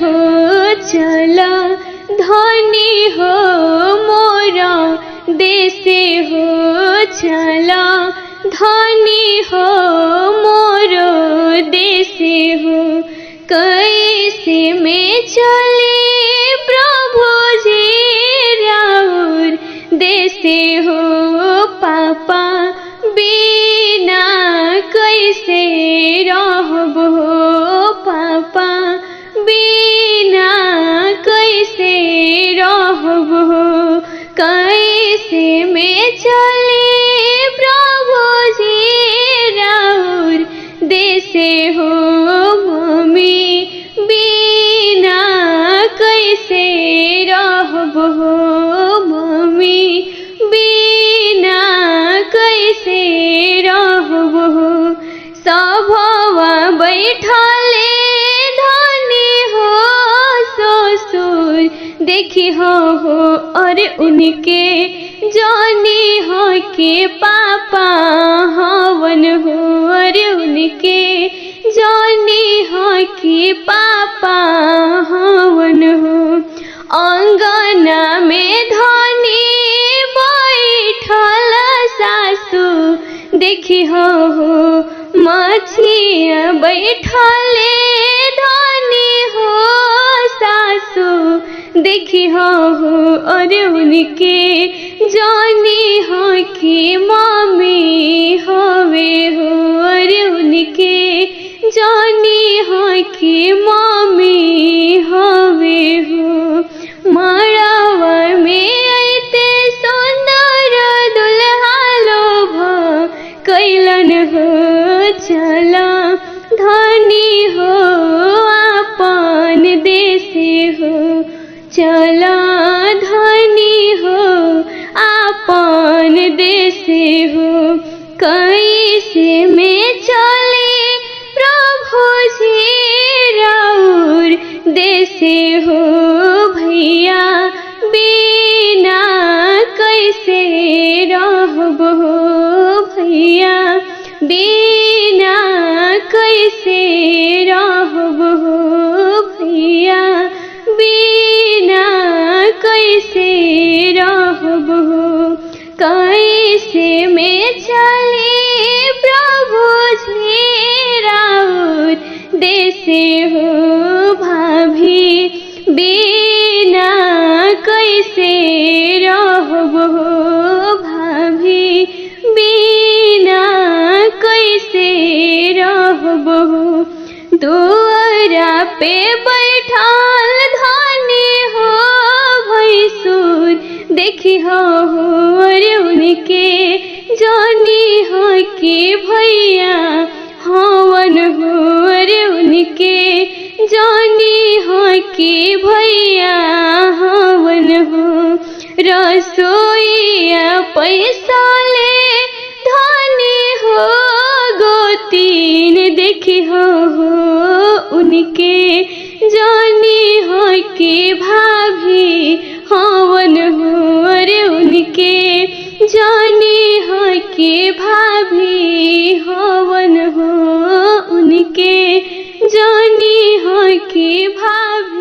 हो चला धनी हो मोरा देश हो चला धनी हो मोरो देश हो कैसे में चले प्रभु जी राउर देश हो पापा बिना कैसे रहब हो पापा बिना कैसे रहब हो कैसे में चले प्रभु जी राउर देश हो मम्मी बिना कैसे रहब हो मम्मी बिना कैसे रहब हो सभवा बैठले धनी हो ससुर देखी हो और उनके जानी हो के पापा हवन हो और उनके जानी हो के पापा हवन हो अंगना में धनी बैठल सासू देखी हो मछिया बैठले धनी हो सासू देखी हो और उनके जानी हो कि मम्मी होवे हो और उनके जानी हो कि मम्मी होवे हो मड़वा में आते सुंदर दुल्हा लोभ कैलन हो चला धनी हो अपन देश हो चला धनी हो अपन देश हो कैसे में चले प्रभु जी राउर देश हो भैया बिना कैसे रहब हो भैया बिना कैसे रहब हो भैया बिना कैसे रहब हो कैसे में चले प्रभु जी राउर देश हो भाभी बिना कैसे रहब हो भाभी बिना कैसे रहब हो दुआरा पे बैठल धनी हो भैंसुर देखी हो और उनके जानी हो कि भैया हवन हो और उनके जानी हो कि भैया हवन हो रसोईया पैसा ले धनी हो गोतीन देखी हो उनके जानी हो कि भाभी हवन हो और उनके जानी हो कि भाभी हवन हो उनके जानी हो कि भाभी